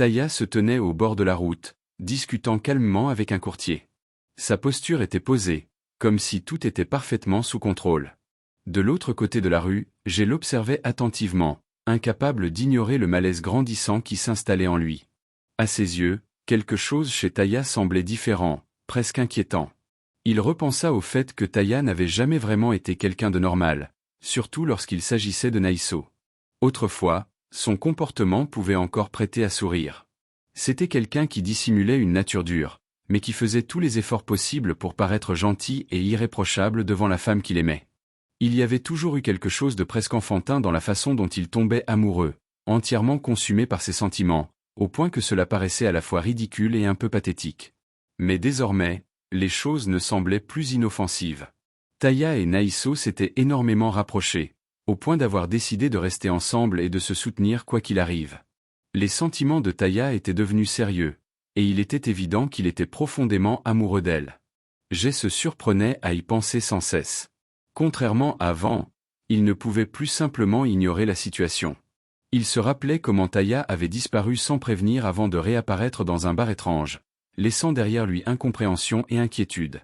Taya se tenait au bord de la route, discutant calmement avec un courtier. Sa posture était posée, comme si tout était parfaitement sous contrôle. De l'autre côté de la rue, je l'observais attentivement, incapable d'ignorer le malaise grandissant qui s'installait en lui. À ses yeux, quelque chose chez Taya semblait différent, presque inquiétant. Il repensa au fait que Taya n'avait jamais vraiment été quelqu'un de normal, surtout lorsqu'il s'agissait de Naïso. Autrefois, son comportement pouvait encore prêter à sourire. C'était quelqu'un qui dissimulait une nature dure, mais qui faisait tous les efforts possibles pour paraître gentil et irréprochable devant la femme qu'il aimait. Il y avait toujours eu quelque chose de presque enfantin dans la façon dont il tombait amoureux, entièrement consumé par ses sentiments, au point que cela paraissait à la fois ridicule et un peu pathétique. Mais désormais, les choses ne semblaient plus inoffensives. Taya et Naïso s'étaient énormément rapprochés, au point d'avoir décidé de rester ensemble et de se soutenir quoi qu'il arrive. Les sentiments de Taya étaient devenus sérieux, et il était évident qu'il était profondément amoureux d'elle. Jay se surprenait à y penser sans cesse. Contrairement à avant, il ne pouvait plus simplement ignorer la situation. Il se rappelait comment Taya avait disparu sans prévenir avant de réapparaître dans un bar étrange, laissant derrière lui incompréhension et inquiétude.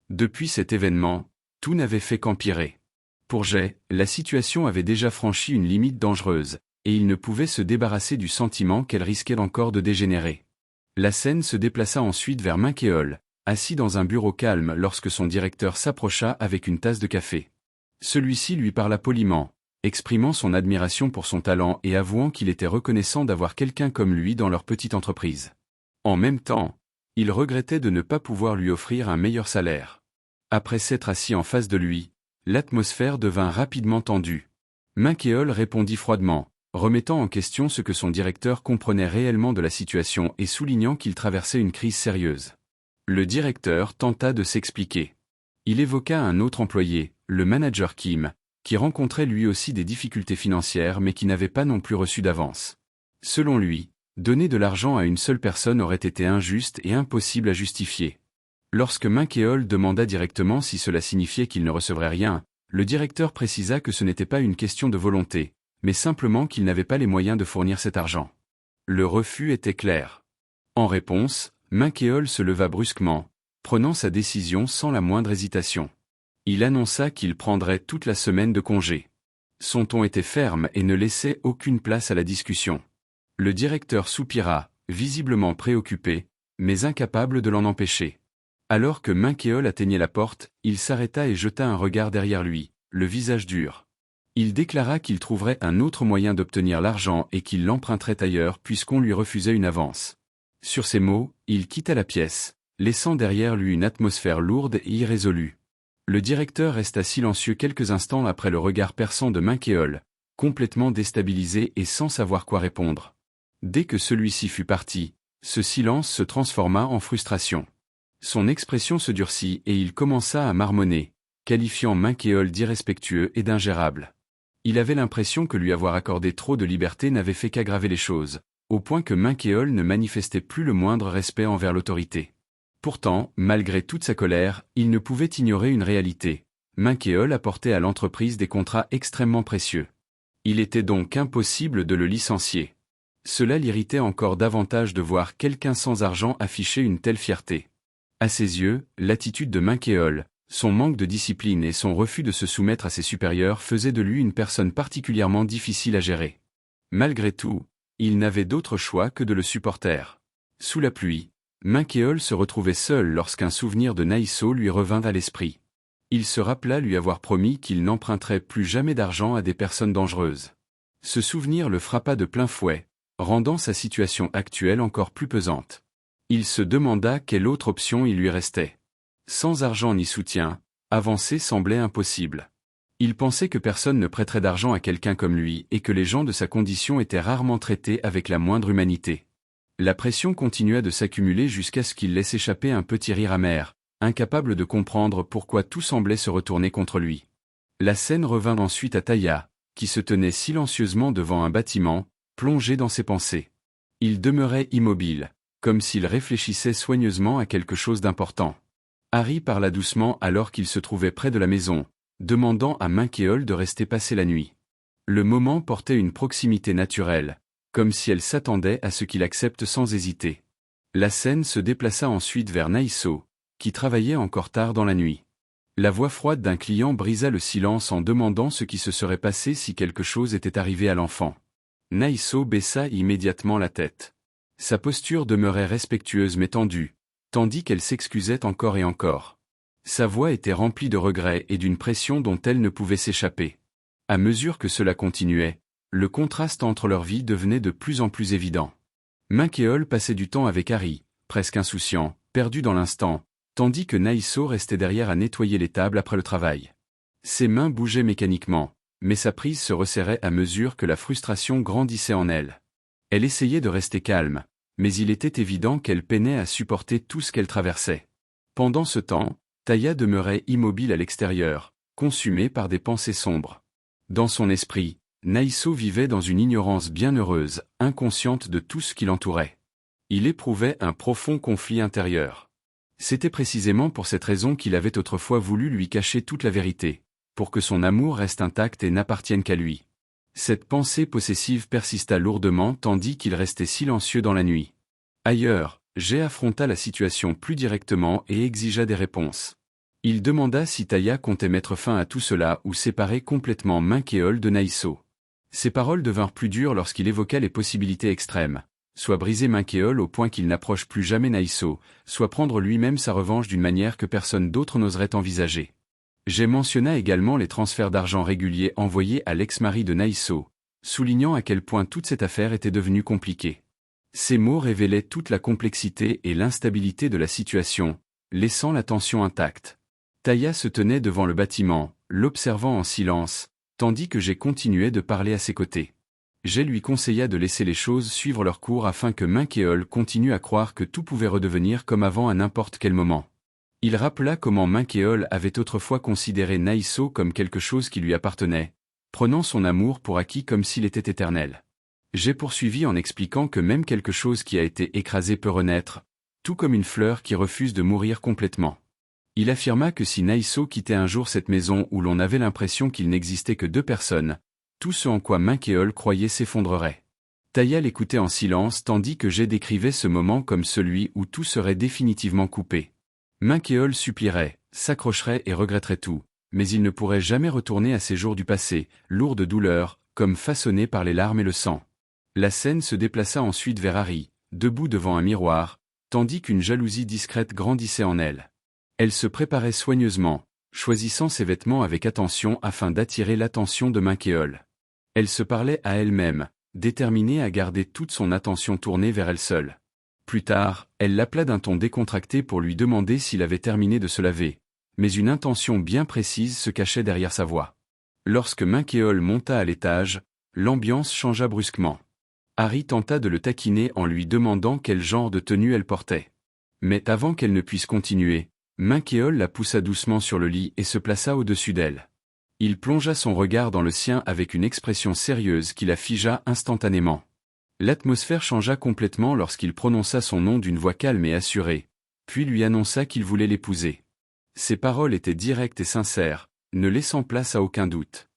Depuis cet événement, tout n'avait fait qu'empirer. Pour Jay, la situation avait déjà franchi une limite dangereuse, et il ne pouvait se débarrasser du sentiment qu'elle risquait encore de dégénérer. La scène se déplaça ensuite vers Minkeol, assis dans un bureau calme lorsque son directeur s'approcha avec une tasse de café. Celui-ci lui parla poliment, exprimant son admiration pour son talent et avouant qu'il était reconnaissant d'avoir quelqu'un comme lui dans leur petite entreprise. En même temps, il regrettait de ne pas pouvoir lui offrir un meilleur salaire. Après s'être assis en face de lui, l'atmosphère devint rapidement tendue. Minkeol répondit froidement, remettant en question ce que son directeur comprenait réellement de la situation et soulignant qu'il traversait une crise sérieuse. Le directeur tenta de s'expliquer. Il évoqua un autre employé, le manager Kim, qui rencontrait lui aussi des difficultés financières mais qui n'avait pas non plus reçu d'avance. Selon lui, donner de l'argent à une seule personne aurait été injuste et impossible à justifier. Lorsque Minkeol demanda directement si cela signifiait qu'il ne recevrait rien, le directeur précisa que ce n'était pas une question de volonté, mais simplement qu'il n'avait pas les moyens de fournir cet argent. Le refus était clair. En réponse, Minkeol se leva brusquement, prenant sa décision sans la moindre hésitation. Il annonça qu'il prendrait toute la semaine de congé. Son ton était ferme et ne laissait aucune place à la discussion. Le directeur soupira, visiblement préoccupé, mais incapable de l'en empêcher. Alors que Minkeol atteignait la porte, il s'arrêta et jeta un regard derrière lui, le visage dur. Il déclara qu'il trouverait un autre moyen d'obtenir l'argent et qu'il l'emprunterait ailleurs puisqu'on lui refusait une avance. Sur ces mots, il quitta la pièce, laissant derrière lui une atmosphère lourde et irrésolue. Le directeur resta silencieux quelques instants après le regard perçant de Minkeol, complètement déstabilisé et sans savoir quoi répondre. Dès que celui-ci fut parti, ce silence se transforma en frustration. Son expression se durcit et il commença à marmonner, qualifiant Minkeol d'irrespectueux et d'ingérable. Il avait l'impression que lui avoir accordé trop de liberté n'avait fait qu'aggraver les choses, au point que Minkeol ne manifestait plus le moindre respect envers l'autorité. Pourtant, malgré toute sa colère, il ne pouvait ignorer une réalité. Minkeol apportait à l'entreprise des contrats extrêmement précieux. Il était donc impossible de le licencier. Cela l'irritait encore davantage de voir quelqu'un sans argent afficher une telle fierté. À ses yeux, l'attitude de Minkeol, son manque de discipline et son refus de se soumettre à ses supérieurs faisaient de lui une personne particulièrement difficile à gérer. Malgré tout, il n'avait d'autre choix que de le supporter. Sous la pluie, Minkeol se retrouvait seul lorsqu'un souvenir de Naïso lui revint à l'esprit. Il se rappela lui avoir promis qu'il n'emprunterait plus jamais d'argent à des personnes dangereuses. Ce souvenir le frappa de plein fouet, rendant sa situation actuelle encore plus pesante. Il se demanda quelle autre option il lui restait. Sans argent ni soutien, avancer semblait impossible. Il pensait que personne ne prêterait d'argent à quelqu'un comme lui et que les gens de sa condition étaient rarement traités avec la moindre humanité. La pression continua de s'accumuler jusqu'à ce qu'il laisse échapper un petit rire amer, incapable de comprendre pourquoi tout semblait se retourner contre lui. La scène revint ensuite à Taya, qui se tenait silencieusement devant un bâtiment, plongé dans ses pensées. Il demeurait immobile, comme s'il réfléchissait soigneusement à quelque chose d'important. Harry parla doucement alors qu'il se trouvait près de la maison, demandant à Minkeol de rester passer la nuit. Le moment portait une proximité naturelle, comme si elle s'attendait à ce qu'il accepte sans hésiter. La scène se déplaça ensuite vers Naïso, qui travaillait encore tard dans la nuit. La voix froide d'un client brisa le silence en demandant ce qui se serait passé si quelque chose était arrivé à l'enfant. Naïso baissa immédiatement la tête. Sa posture demeurait respectueuse mais tendue, tandis qu'elle s'excusait encore et encore. Sa voix était remplie de regrets et d'une pression dont elle ne pouvait s'échapper. À mesure que cela continuait, le contraste entre leurs vies devenait de plus en plus évident. Michael passait du temps avec Harry, presque insouciant, perdu dans l'instant, tandis que Naïso restait derrière à nettoyer les tables après le travail. Ses mains bougeaient mécaniquement, mais sa prise se resserrait à mesure que la frustration grandissait en elle. Elle essayait de rester calme, mais il était évident qu'elle peinait à supporter tout ce qu'elle traversait. Pendant ce temps, Taya demeurait immobile à l'extérieur, consumée par des pensées sombres. Dans son esprit, Naïso vivait dans une ignorance bienheureuse, inconsciente de tout ce qui l'entourait. Il éprouvait un profond conflit intérieur. C'était précisément pour cette raison qu'il avait autrefois voulu lui cacher toute la vérité, pour que son amour reste intact et n'appartienne qu'à lui. Cette pensée possessive persista lourdement tandis qu'il restait silencieux dans la nuit. Ailleurs, Jay affronta la situation plus directement et exigea des réponses. Il demanda si Taya comptait mettre fin à tout cela ou séparer complètement Michael de Naïso. Ses paroles devinrent plus dures lorsqu'il évoqua les possibilités extrêmes, soit briser Michael au point qu'il n'approche plus jamais Naïso, soit prendre lui-même sa revanche d'une manière que personne d'autre n'oserait envisager. Jay mentionna également les transferts d'argent réguliers envoyés à l'ex-mari de Naïso, soulignant à quel point toute cette affaire était devenue compliquée. Ces mots révélaient toute la complexité et l'instabilité de la situation, laissant la tension intacte. Taya se tenait devant le bâtiment, l'observant en silence, tandis que Jay continuait de parler à ses côtés. Jay lui conseilla de laisser les choses suivre leur cours afin que Michael continue à croire que tout pouvait redevenir comme avant à n'importe quel moment. Il rappela comment Michael avait autrefois considéré Naïso comme quelque chose qui lui appartenait, prenant son amour pour acquis comme s'il était éternel. J'ai poursuivi en expliquant que même quelque chose qui a été écrasé peut renaître, tout comme une fleur qui refuse de mourir complètement. Il affirma que si Naïso quittait un jour cette maison où l'on avait l'impression qu'il n'existait que deux personnes, tout ce en quoi Michael croyait s'effondrerait. Taya l'écoutait en silence tandis que Jay décrivait ce moment comme celui où tout serait définitivement coupé. Michael supplierait, s'accrocherait et regretterait tout, mais il ne pourrait jamais retourner à ses jours du passé, lourds de douleur, comme façonnés par les larmes et le sang. La scène se déplaça ensuite vers Harry, debout devant un miroir, tandis qu'une jalousie discrète grandissait en elle. Elle se préparait soigneusement, choisissant ses vêtements avec attention afin d'attirer l'attention de Michael. Elle se parlait à elle-même, déterminée à garder toute son attention tournée vers elle seule. Plus tard, elle l'appela d'un ton décontracté pour lui demander s'il avait terminé de se laver, mais une intention bien précise se cachait derrière sa voix. Lorsque Michael monta à l'étage, l'ambiance changea brusquement. Harry tenta de le taquiner en lui demandant quel genre de tenue elle portait. Mais avant qu'elle ne puisse continuer, Michael la poussa doucement sur le lit et se plaça au-dessus d'elle. Il plongea son regard dans le sien avec une expression sérieuse qui la figea instantanément. L'atmosphère changea complètement lorsqu'il prononça son nom d'une voix calme et assurée, puis lui annonça qu'il voulait l'épouser. Ses paroles étaient directes et sincères, ne laissant place à aucun doute.